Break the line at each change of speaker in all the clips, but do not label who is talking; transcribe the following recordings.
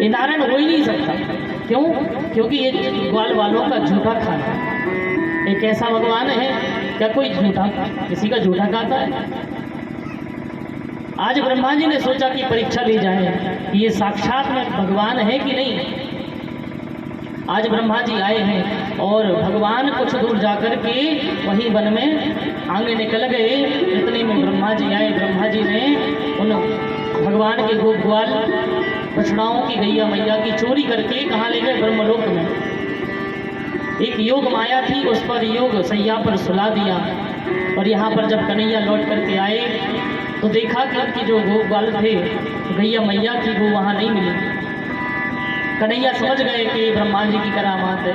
ये नारायण हो ही नहीं सकता। क्यों? क्योंकि ये ग्वाल वालों का झूठा खाना है। एक ऐसा भगवान है, क्या कोई झूठा किसी का झूठा खाता है? आज ब्रह्मा जी ने सोचा कि परीक्षा ली जाए कि ये साक्षात में भगवान है कि नहीं। आज ब्रह्मा जी आए हैं और भगवान कुछ दूर जाकर के वहीं वन में आगे निकल गए। इतने में ब्रह्मा जी आए। ब्रह्मा जी ने उन भगवान के गोप ग्वाल बछड़ाओं की गैया मैया की चोरी करके कहाँ ले गए? ब्रह्मलोक में। एक योग माया थी, उस पर योग सैया पर सुला दिया। और यहाँ पर जब कन्हैया लौट करके आए तो देखा कि उनकी जो गोप ग्वाल थे, गैया मैया थी, वो वहाँ नहीं मिली। कन्हैया समझ गए कि ब्रह्मा जी की करामात है।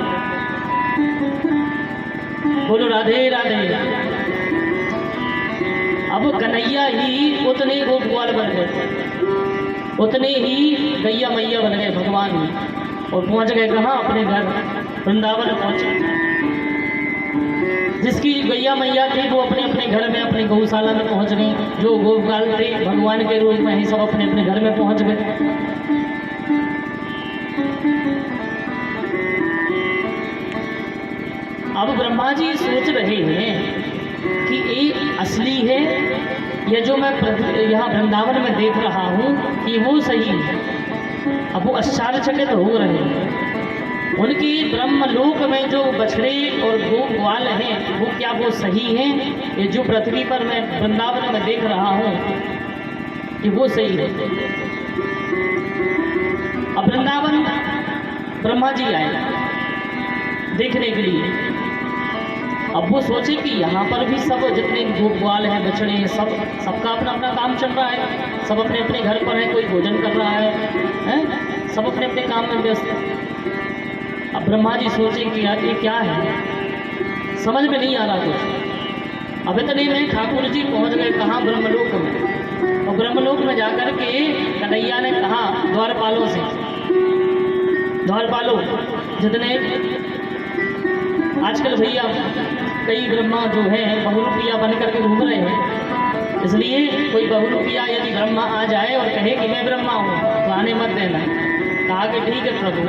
बोलो राधे राधे। अब कन्हैया ही उतने गोप ग्वाल बन गए, उतने ही गैया मैया बन गए भगवान में, और पहुंच गए कहाँ? अपने घर वृंदावन पहुंचे। जिसकी गैया मैया थी वो अपने अपने घर में, अपने गौशाला में पहुंच गई। जो गोप ग्वाल थे भगवान के रूप में ही सब अपने अपने घर में पहुंच गए। अब ब्रह्मा जी सोच रहे हैं कि ये असली है या जो मैं यहाँ वृंदावन में देख रहा हूँ कि वो सही है। अब वो आश्चर्यचकित हो रहे हैं। उनकी ब्रह्मलोक में जो बछड़े और गोप ग्वाल हैं वो क्या वो सही हैं? ये जो पृथ्वी पर मैं वृंदावन में देख रहा हूँ कि वो सही है? अब वृंदावन ब्रह्मा जी आए देखने के लिए। अब वो सोचे कि यहाँ पर भी सब जितने गोप ग्वाल हैं, बछड़े हैं, सबका अपना अपना काम चल रहा है। सब अपने अपने घर पर है, कोई भोजन कर रहा है, सब अपने अपने काम में व्यस्त है। अब ब्रह्मा जी सोचे कि यार ये क्या है, समझ में नहीं आ रहा कुछ। अब इतने में ठाकुर जी पहुँच गए कहाँ? ब्रह्मलोक में। और ब्रह्मलोक में जाकर के कन्हैया ने कहा द्वारपालों से, द्वारपालों जितने आजकल भैया कई ब्रह्मा जो हैं बहुरूपिया बन करके घूम रहे हैं, इसलिए कोई बहुरूपिया यदि ब्रह्मा आ जाए और कहे कि मैं ब्रह्मा हूँ तो आने मत देना। कहा कि ठीक है प्रभु।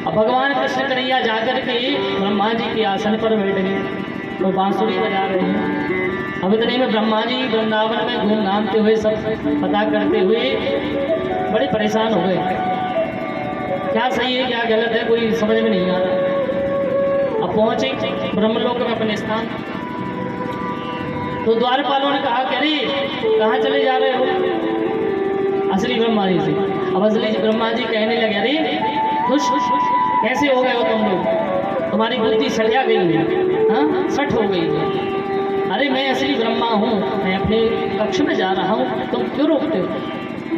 अब भगवान कृष्ण कन्हैया जाकर के ब्रह्मा जी के आसन पर बैठ गए, वो बांसुरी बजा रहे हैं। अब इतने में ब्रह्मा जी वृंदावन में घूम घामते हुए सब पता करते हुए बड़े परेशान हो गए। क्या सही है क्या गलत है कोई समझ में नहीं आ रहा। अब पहुंचे ब्रह्मलोक में अपने स्थान, तो द्वारपालों ने कहा कि अरे कहाँ चले जा रहे हो? असली ब्रह्मा जी से। अब असली ब्रह्मा जी कहने लगे अरे खुश कैसे हो गए हो तुम लोग? तुम्हारी बुद्धि सड़िया गई है, हाँ सठ हो गई है। अरे मैं असली ब्रह्मा हूँ, मैं अपने कक्ष में जा रहा हूँ, तुम क्यों रोकते हो?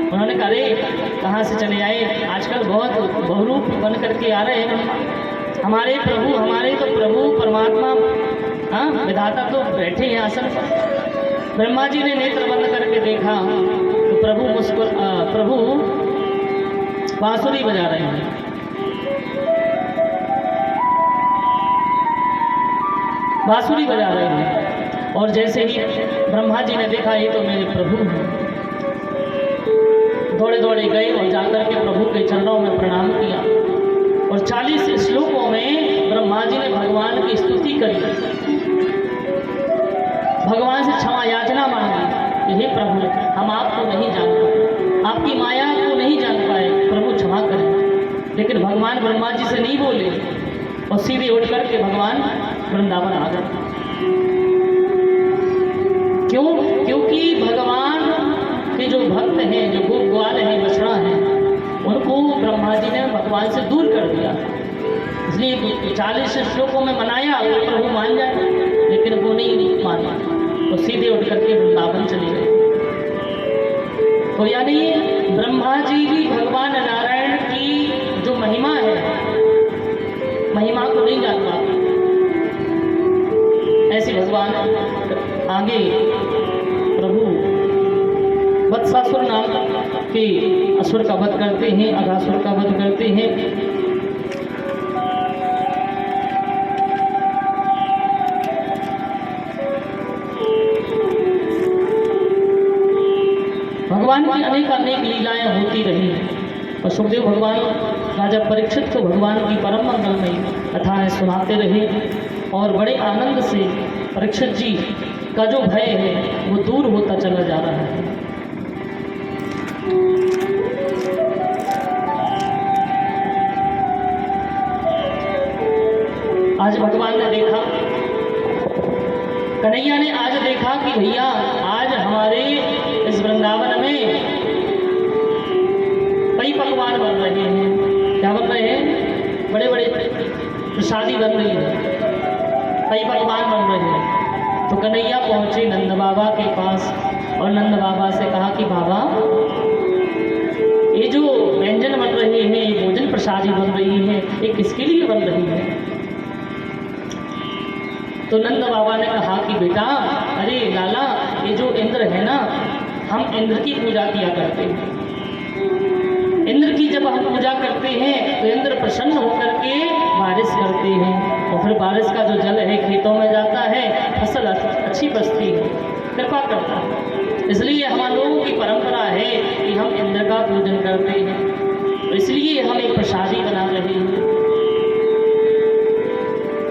उन्होंने कहा अरे कहाँ से चले आए? आजकल बहुत बहुरूप बन करके आ रहे हैं हमारे प्रभु, हमारे तो प्रभु परमात्मा, हाँ विधाता तो बैठे हैं आसन पर। ब्रह्मा जी ने नेत्र बंद करके देखा तो प्रभु बांसुरी बजा रहे हैं। बांसुरी बजा रहे हैं और जैसे ही ब्रह्मा जी ने देखा ये तो मेरे प्रभु हैं, दौड़े दौड़े गए और जाकर के प्रभु के चरणों में प्रणाम किया। और 40 श्लोकों में ब्रह्मा जी ने भगवान की स्तुति करी, भगवान से क्षमा याचना मांगी। हे प्रभु हम आपको नहीं जान पाए, आपकी माया को नहीं जान पाए, प्रभु क्षमा करें। लेकिन भगवान ब्रह्मा जी से नहीं बोले और सीधे उठ करके भगवान वृंदावन आ गए। क्यों? क्योंकि भगवान के जो भक्त हैं, जो गोप ग्वाल हैं, बछड़ा हैं, उनको ब्रह्मा जी ने भगवान से दूर कर दिया। इसलिए 40 श्लोकों में मनाया वो प्रभु मान जाए, लेकिन वो नहीं माना, वो सीधे उठ करके वृंदावन चले गए। तो यानी ब्रह्मा जी भी भगवान नारायण की जो महिमा है, महिमा को नहीं जान पाते। ऐसे भगवान आगे प्रभु वत्सासुर नाम के असुर का वध करते हैं, अघासुर का वध करते हैं। भगवान की अनेक लीलाएं होती रही। और सुखदेव भगवान राजा परीक्षित को भगवान की परम मंगलमयी कथाएँ सुनाते रहे और बड़े आनंद से परीक्षित जी का जो भय है वो दूर होता चला जा रहा है। आज भगवान ने देखा, कन्हैया ने आज देखा कि भैया आज हमारे इस वृंदावन में कई पकवान बन रहे हैं। क्या बन रहे हैं? बड़े बड़े प्रसादी बन रही है, कई पकवान बन रहे हैं। तो कन्हैया पहुंचे नंद बाबा के पास और नंद बाबा से कहा कि बाबा ये जो व्यंजन बन रहे हैं, ये भोजन प्रसादी बन रही है, ये किसके लिए बन रही है? तो नंद बाबा ने कहा कि बेटा अरे लाला, ये जो इंद्र है ना, हम इंद्र की पूजा किया करते हैं। इंद्र की जब हम पूजा करते हैं तो इंद्र प्रसन्न होकर के बारिश करते हैं और फिर बारिश का जो जल है खेतों में जाता है, फसल अच्छी बचती है, कृपा करता है। इसलिए हम लोगों की परंपरा है कि हम इंद्र का पूजन करते हैं, तो इसलिए हम एक प्रसादी बना रहे हैं।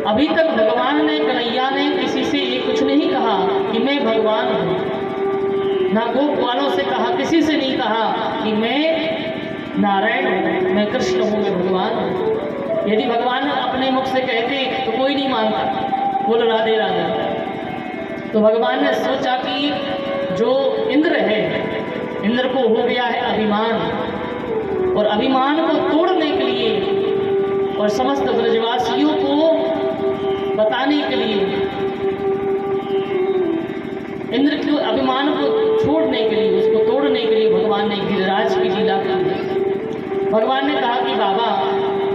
अभी तक भगवान ने, कन्हैया ने किसी से ये कुछ नहीं कहा कि मैं भगवान हूँ, ना गोप वालों से कहा, किसी से नहीं कहा कि मैं नारायण हूँ, मैं कृष्ण हूँ, मैं भगवान हूँ। यदि भगवान अपने मुख से कहते तो कोई नहीं मानता, बोल राधे राधे। तो भगवान ने सोचा कि जो इंद्र है, इंद्र को हो गया है अभिमान, और अभिमान को तोड़ने के लिए और समस्त ब्रजवासियों को बताने के लिए, इंद्र के अभिमान को छोड़ने के लिए, उसको तोड़ने के लिए भगवान ने गिरिराज की लीला की। भगवान ने कहा कि बाबा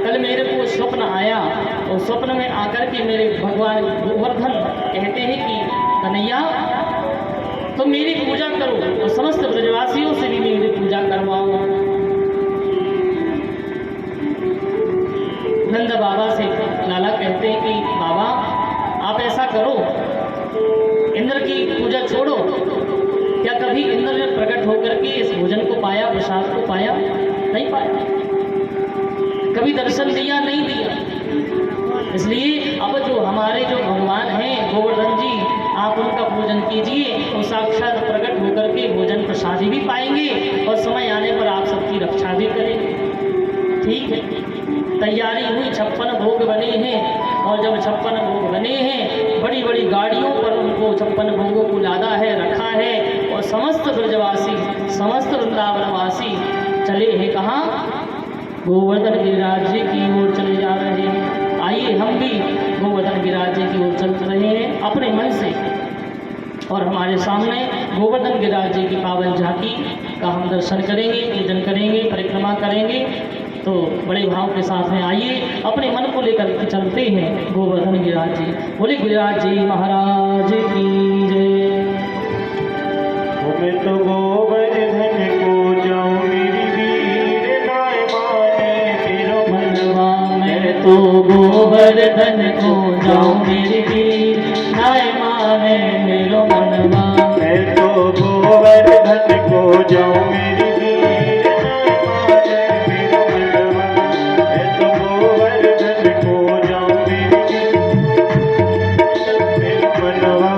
कल मेरे को स्वप्न आया और स्वप्न में आकर के मेरे भगवान गोवर्धन कहते हैं कि कन्हैया तो मेरी पूजा करो और समस्त ब्रजवासियों से भी मेरी पूजा करवाओ। नंद बाबा से लाला कहते हैं कि बाबा आप ऐसा करो, इंद्र की पूजा छोड़ो। क्या कभी इंद्र ने प्रकट होकर के इस भोजन को पाया, प्रसाद को पाया? नहीं पाया। कभी दर्शन दिया? नहीं दिया। इसलिए अब जो हमारे जो भगवान हैं गोवर्धन जी, आप उनका पूजन कीजिए, वो साक्षात प्रकट होकर के भोजन प्रसादी भी पाएंगे और समय आने पर आप सबकी रक्षा भी करेंगे। ठीक है, तैयारी हुई, 56 भोग बने हैं और जब 56 भोग बने हैं, बड़ी बड़ी गाड़ियों पर उनको 56 भोगों को लादा है, रखा है और समस्त ब्रजवासी, समस्त वृंदावनवासी चले हैं कहाँ? गोवर्धन गिरिराज जी की ओर चले जा रहे हैं। आइए हम भी गोवर्धन गिरिराज जी की ओर चल रहे हैं अपने मन से, और हमारे सामने गोवर्धन गिरिराज जी की पावन झांकी का हम दर्शन करेंगे, पूजन करेंगे, परिक्रमा करेंगे। तो बड़े भाव के साथ में आइए अपने मन को लेकर के चलते हैं गोवर्धन गिरिराज जी। बोले गिरिराज जी महाराज की जय।
मैं तो गोवर्धन को जाऊं मेरी वीर नाय माने तेरो मनवा।
मैं तो गोवर्धन को जाऊं मेरी वीर नाय माने मेरो मनवा।
मैं तो गोवर्धन को जाऊं मेरी वीर नाय माने मेरो मनवा। मैं तो गोवर्धन को जाऊं मेरी मेरो मनवा।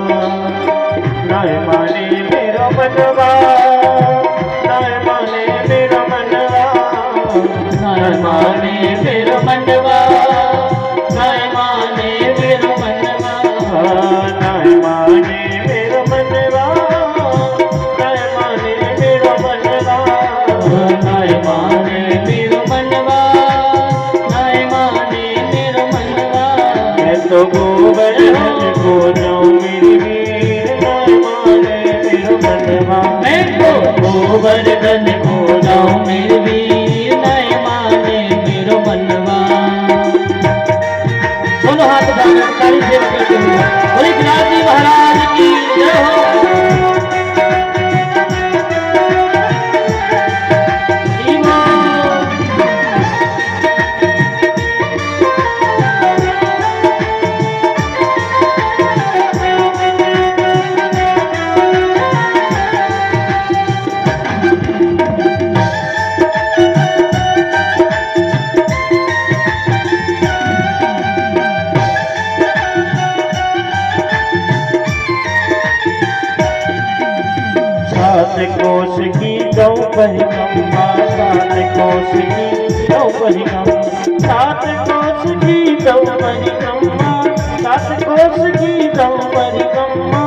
नाय माने मेरो मनवा, नाय माने मेरो मनवा,
नाय माने मेरो मनवा, नाय माने मेरो मनवा,
नाय माने मेरो मनवा, नाय माने मेरो मनवा,
नाय माने मेरो मनवा, नाय माने मेरो मनवा।
मैं तो गोवर्धन को जाऊं मेरी वीर नाय माने मेरो मनवा।
मैं तो गोवर्धन को जाऊं मेरी वीर नाय माने मेरो मनवा। दोनों हाथ उठाकर ताली से करते हुए बोले गिरिराज जी महाराज की जय हो।
कोस की दो परिक्रमा, सात कोस की दो परिक्रमा, सात कोस की दो परिक्रमा,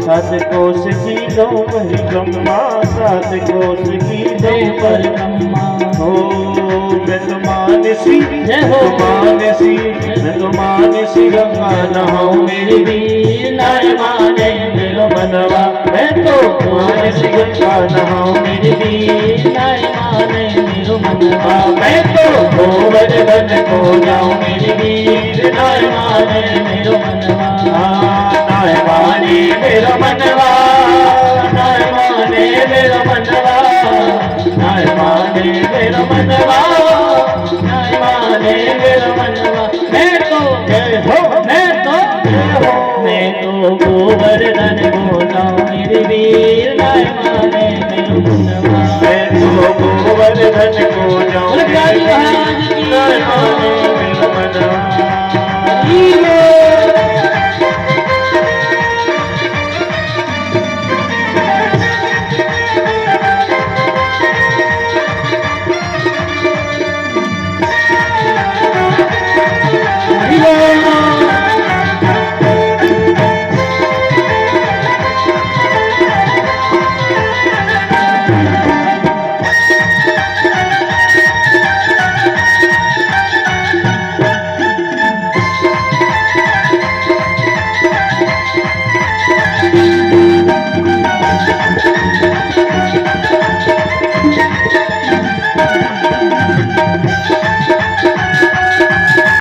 सात कोस की दो परिक्रमा, सात कोस की दो परिक्रमा। हो मैं तो मानसी,
जय हो
मानसी, मैं तो मानसी गंगा नहाऊं मेरी वीर नाय माने मेरो मनवा, मैं तो मानसी गंगा नहाऊं मेरी वीर
नाय माने मेरो मनवा,
मैं तो गोवर्धन को जाऊं मेरी वीर नाय माने
मेरो मनवा,
नाय माने मेरो मनवा, नाय माने मेरो मनवा, नाय माने मेरो मनवा, नाय माने मेरो मनवा। मैं तो जय हो, मैं तो जय हो, मैं तो गोवर्धन को जाऊं मेरी वीर नाय माने मेरो मनवा, मैं तो गोवर्धन को जाऊं
बोले प्यारी महाराज की
नाय माने मेरो मनवा।